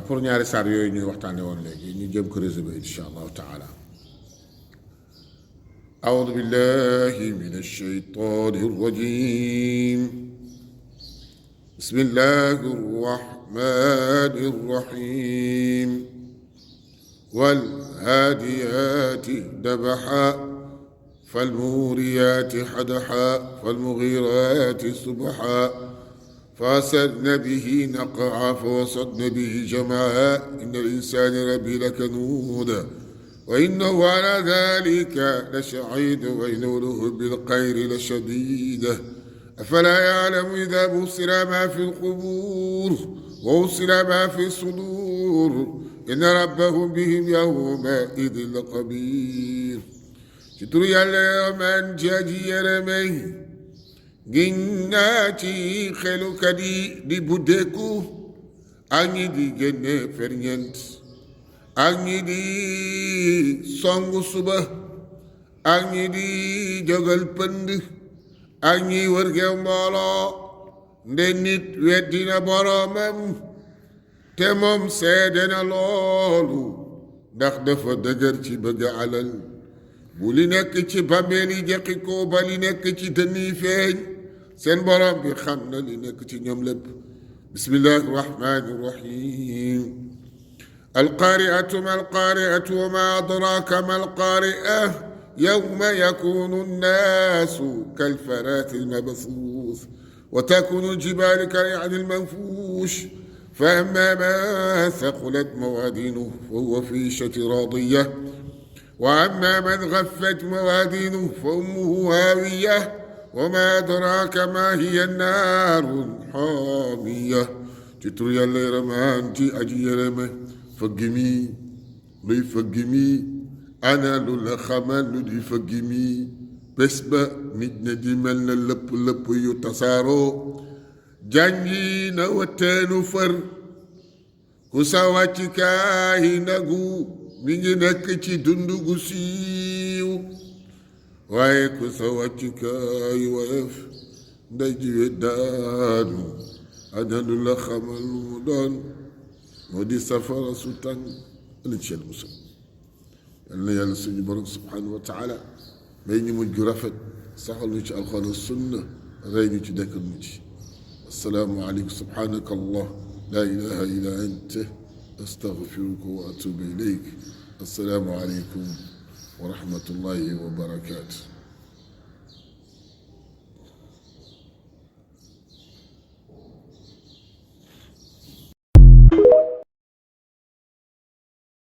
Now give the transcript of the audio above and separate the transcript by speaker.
Speaker 1: pour ñaari saar yooyu ñuy waxtaane woon léegi ñu jëm ko résumé insha allahu taala. أعوذ بالله من الشيطان الرجيم. بسم الله الرحمن الرحيم. والهاديات دبحا فالموريات حدحا فالمغيرات صبحا فأسرن به نقعا فوسطن به جمعا إن الإنسان ربي لكنود وإنه على ذلك لشهيد وإنه له بالخير لشديد أفلا يعلم إذا بصر ما في القبور وأبصر ما في الصدور إن ربهم بهم يومئذ لخبير. ci turu yàlla man jaaji yërëmey giñ naa ci xelukat yi di buddeeku ak ñi di génne ferñeent ak ñi di songu suba ak ñi di jógal pënd ak ñi wërgeew mbooloo nde nit weddina boroomam te moom seede na loolu ndax dafa dëgër ci bëgg alal bu li nekk ci bàmmeel yi jeqi ko ba li nekk ci dënn yi feeñ seen borom bi xam na li nekk ci ñoom lépp. bismillahi rahmani rahim. alqaari'atu ma alqaari'atu wa ma adraaka ma alqaari'a yawma yakunu nnaasu kalfaraati almabsuus wa takunu aljibaalu kal'ihni almanfuush fa ammaa man thaqulat mawaaziinuhu fahuwa fii 'ishatin raadiyah وأما من خفت موازينه فأمه هاوية وما أدراك ما هي النار الحامية. ci tur yàlla yërëmaan ci aji yërëme fëgg mi luy fëgg mi ana lu la xamal lu di fëgg mi bés ba nit ña di mel na lëpp yu tasaaroo jàngi na watteenu fër ku sa wàcc kaay nagu mi ngi nekk ci dund gu siiw waaye ku sa wàccukaay woyof nday jiwe daanu adadu la xamal lu mu doon moo di safara su tàng ëllëg ci musal. yal na yàlla suñu borom subhanahu wa taala may ñu mujj gu rafet saxal ñu ci alxuraan sunna rey ñu ci dekkal ñu ci. assalaamu aleykum subhanaka allah la ilaha illa anta أستغفرك وأتوب إليك. السلام عليكم ورحمة الله وبركاته.